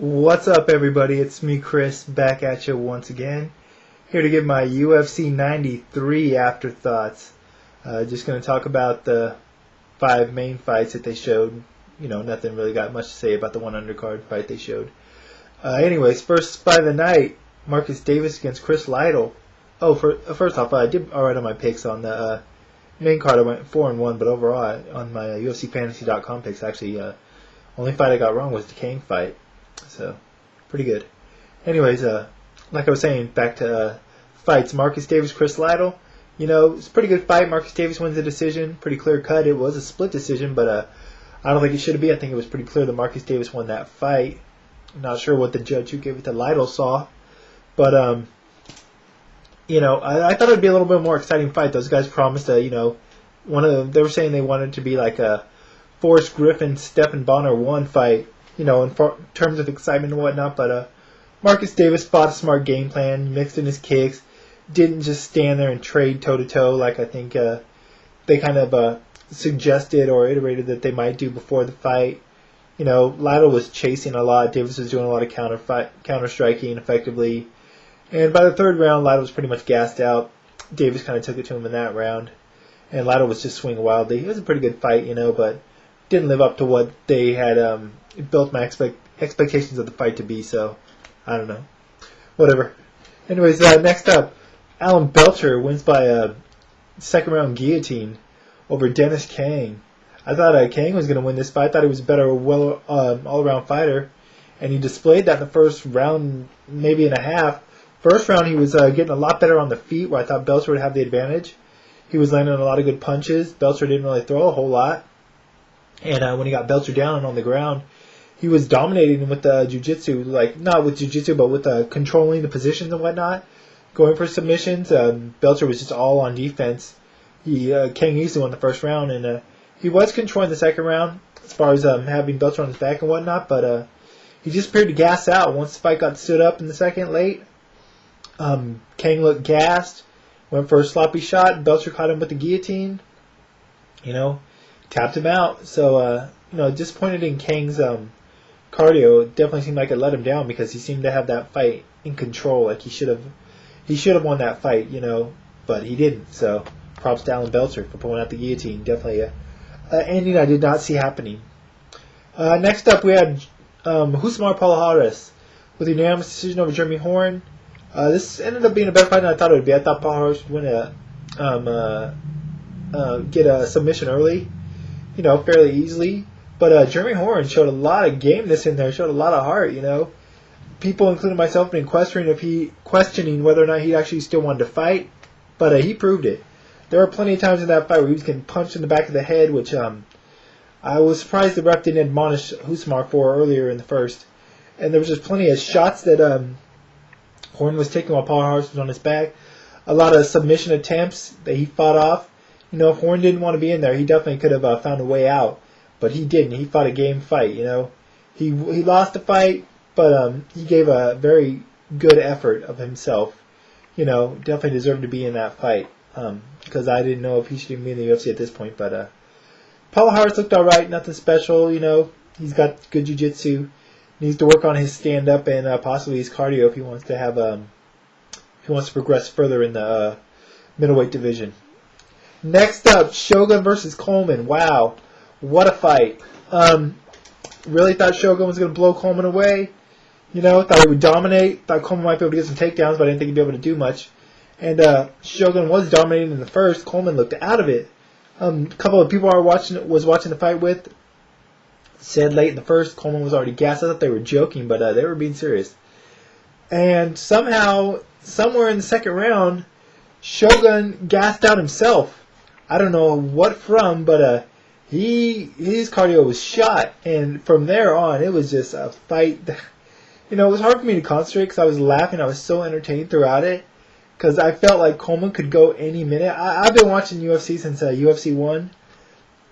What's up, everybody? It's me, Chris, back at you once again. Here to give my UFC 93 afterthoughts. Just going to talk about the 5 main fights that they showed. Nothing really got much to say about the one undercard fight they showed. Anyways, first fight of the night, Marcus Davis against Chris Lytle. First off, I did alright on my picks on the main card. I went 4-1, but overall on my UFCFantasy.com picks, actually, only fight I got wrong was the Kane fight. So, pretty good. Anyways, like I was saying, back to fights. Marcus Davis, Chris Lytle. It's a pretty good fight. Marcus Davis wins the decision. Pretty clear cut. It was a split decision, but I don't think it should have been. I think it was pretty clear that Marcus Davis won that fight. I'm not sure what the judge who gave it to Lytle saw. But, I thought it would be a little bit more exciting fight. Those guys promised they were saying they wanted it to be like a Forrest Griffin, Stephen Bonner 1 fight. In terms of excitement and whatnot, but Marcus Davis fought a smart game plan, mixed in his kicks, didn't just stand there and trade toe-to-toe like I think they kind of suggested or iterated that they might do before the fight. Lytle was chasing a lot, Davis was doing a lot of counter-striking effectively, and by the third round, Lytle was pretty much gassed out. Davis kind of took it to him in that round, and Lytle was just swinging wildly. It was a pretty good fight, but didn't live up to what they had built my expectations of the fight to be, so I don't know. Whatever. Anyways, next up, Alan Belcher wins by a second round guillotine over Dennis Kang. I thought Kang was going to win this fight. I thought he was a better all-around fighter, and he displayed that in the first round, maybe and a half. First round, he was getting a lot better on the feet, where I thought Belcher would have the advantage. He was landing a lot of good punches. Belcher didn't really throw a whole lot. And when he got Belcher down and on the ground, he was dominating with jiu-jitsu, not with jiu-jitsu, but with controlling the positions and whatnot, going for submissions. Belcher was just all on defense. Kang easily won the first round, and he was controlling the second round as far as having Belcher on his back and whatnot, but he just appeared to gas out once the fight got stood up in the second late. Kang looked gassed, went for a sloppy shot. Belcher caught him with the guillotine, tapped him out. So, disappointed in Kang's cardio. It definitely seemed like it let him down because he seemed to have that fight in control. Like he should have won that fight, but he didn't. So, props to Alan Belcher for pulling out the guillotine. Definitely an ending I did not see happening. Next up, we had Husmar Palhares with a unanimous decision over Jeremy Horn. This ended up being a better fight than I thought it would be. I thought Palhares would get a submission early, fairly easily. But Jeremy Horn showed a lot of gameness in there, showed a lot of heart, People, including myself, been questioning whether or not he actually still wanted to fight. But he proved it. There were plenty of times in that fight where he was getting punched in the back of the head, which I was surprised the ref didn't admonish Husmar for earlier in the first. And there was just plenty of shots that Horn was taking while Palhares was on his back. A lot of submission attempts that he fought off. If Horn didn't want to be in there, he definitely could have found a way out. But he didn't. He fought a game fight, He lost the fight, but he gave a very good effort of himself. Definitely deserved to be in that fight. Because I didn't know if he should even be in the UFC at this point. But Palhares looked alright, nothing special, He's got good jiu-jitsu. Needs to work on his stand-up and possibly his cardio if he wants to have if he wants to progress further in the middleweight division. Next up, Shogun versus Coleman. Wow. What a fight. Really thought Shogun was going to blow Coleman away. Thought he would dominate. Thought Coleman might be able to get some takedowns, but I didn't think he'd be able to do much. And Shogun was dominating in the first. Coleman looked out of it. A couple of people I was watching the fight with said late in the first Coleman was already gassed. I thought they were joking, but they were being serious. And somehow, somewhere in the second round, Shogun gassed out himself. I don't know what from, but his cardio was shot, and from there on, it was just a fight. It was hard for me to concentrate because I was laughing. I was so entertained throughout it because I felt like Coleman could go any minute. I've been watching UFC since UFC 1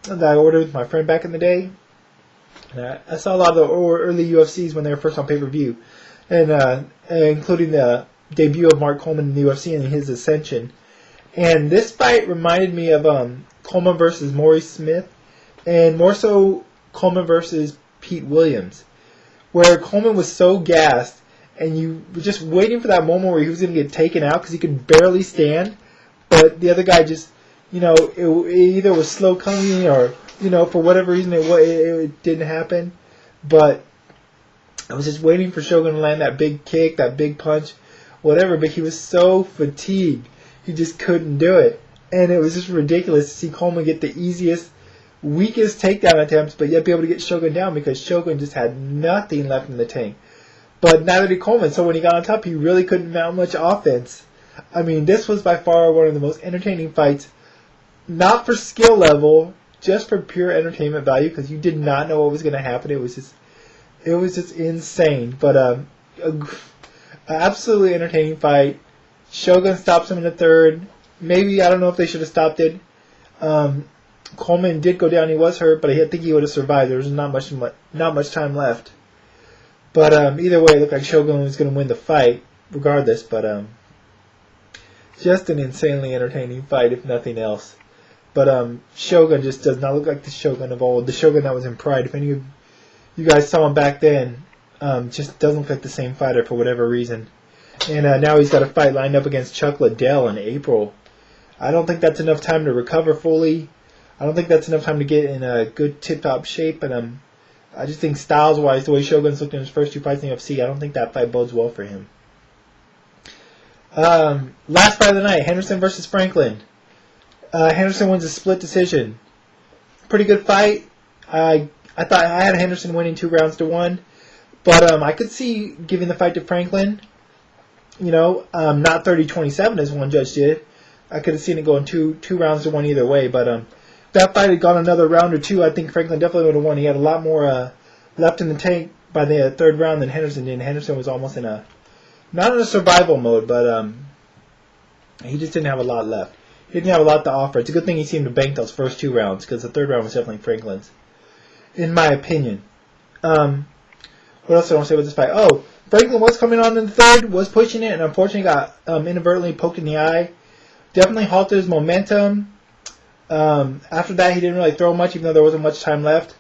that I ordered with my friend back in the day. And I saw a lot of the early UFCs when they were first on pay-per-view, and including the debut of Mark Coleman in the UFC and his ascension. And this fight reminded me of Coleman versus Maurice Smith, and more so Coleman versus Pete Williams, where Coleman was so gassed, and you were just waiting for that moment where he was going to get taken out because he could barely stand, but the other guy just, it either was slow coming or, for whatever reason it didn't happen. But I was just waiting for Shogun to land that big kick, that big punch, whatever, but he was so fatigued, he just couldn't do it. And it was just ridiculous to see Coleman get the easiest, weakest takedown attempts, but yet be able to get Shogun down because Shogun just had nothing left in the tank. But neither did Coleman, so when he got on top, he really couldn't mount much offense. I mean, this was by far one of the most entertaining fights, not for skill level, just for pure entertainment value, because you did not know what was going to happen. It was just insane. But an absolutely entertaining fight. Shogun stops him in the third. Maybe, I don't know if they should have stopped it. Coleman did go down. He was hurt, but I think he would have survived. There was not much time left. But either way, it looked like Shogun was going to win the fight, regardless. But just an insanely entertaining fight, if nothing else. But Shogun just does not look like the Shogun of old. The Shogun that was in Pride. If any of you guys saw him back then, just doesn't look like the same fighter for whatever reason. And now he's got a fight lined up against Chuck Liddell in April. I don't think that's enough time to recover fully. I don't think that's enough time to get in a good tip-top shape. And I just think styles-wise, the way Shogun's looked in his first two fights in the UFC, I don't think that fight bodes well for him. Last fight of the night, Henderson versus Franklin. Henderson wins a split decision. Pretty good fight. I thought I had Henderson winning 2-1, but I could see giving the fight to Franklin. Not 30-27 as one judge did. I could have seen it going 2-1 either way, but if that fight had gone another round or two, I think Franklin definitely would have won. He had a lot more left in the tank by the third round than Henderson did. Henderson was almost not in a survival mode, but he just didn't have a lot left. He didn't have a lot to offer. It's a good thing he seemed to bank those first 2 rounds, because the third round was definitely Franklin's, in my opinion. What else do I want to say about this fight? Oh, Franklin was coming on in the third, was pushing it, and unfortunately got inadvertently poked in the eye. Definitely halted his momentum. After that, he didn't really throw much, even though there wasn't much time left.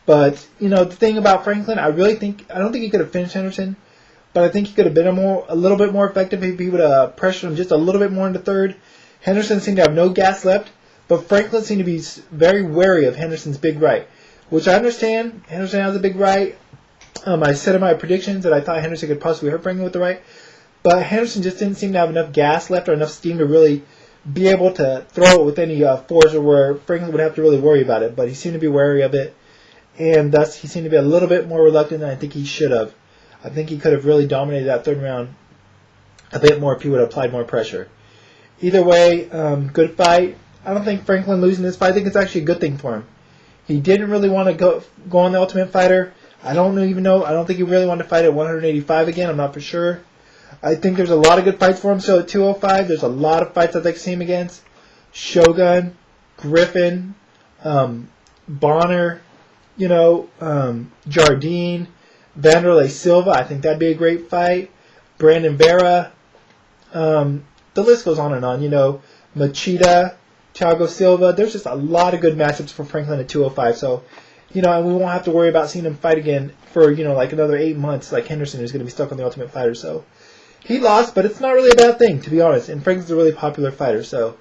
But, the thing about Franklin, I don't think he could have finished Henderson, but I think he could have been a little bit more effective if he would have pressured him just a little bit more in the third. Henderson seemed to have no gas left, but Franklin seemed to be very wary of Henderson's big right, which I understand. Henderson has a big right. I said in my predictions that I thought Henderson could possibly hurt Franklin with the right, but Henderson just didn't seem to have enough gas left or enough steam to really be able to throw it with any force, or where Franklin would have to really worry about it. But he seemed to be wary of it, and thus he seemed to be a little bit more reluctant than I think he should have. I think he could have really dominated that third round a bit more if he would have applied more pressure. Either way, good fight. I don't think Franklin losing this fight, I think it's actually a good thing for him. He didn't really want to go on the Ultimate Fighter. I don't think he really wanted to fight at 185 again. I'm not for sure. I think there's a lot of good fights for him still at 205. There's a lot of fights I'd like to see him against. Shogun, Griffin, Bonner, Jardine, Vanderlei Silva. I think that'd be a great fight. Brandon Vera. The list goes on and on. Machida, Thiago Silva. There's just a lot of good matchups for Franklin at 205. So, and we won't have to worry about seeing him fight again for, like another 8 months, like Henderson, who's going to be stuck on the Ultimate Fighter. So, he lost, but it's not really a bad thing, to be honest. And Franklin's a really popular fighter. So,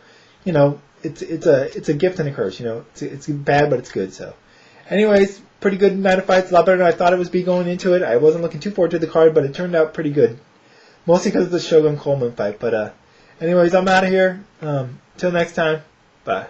it's a gift and a curse. It's bad, but it's good. So, anyways, pretty good night of fights. A lot better than I thought it was going into it. I wasn't looking too forward to the card, but it turned out pretty good. Mostly because of the Shogun Coleman fight. But, anyways, I'm out of here. Till next time. Bye.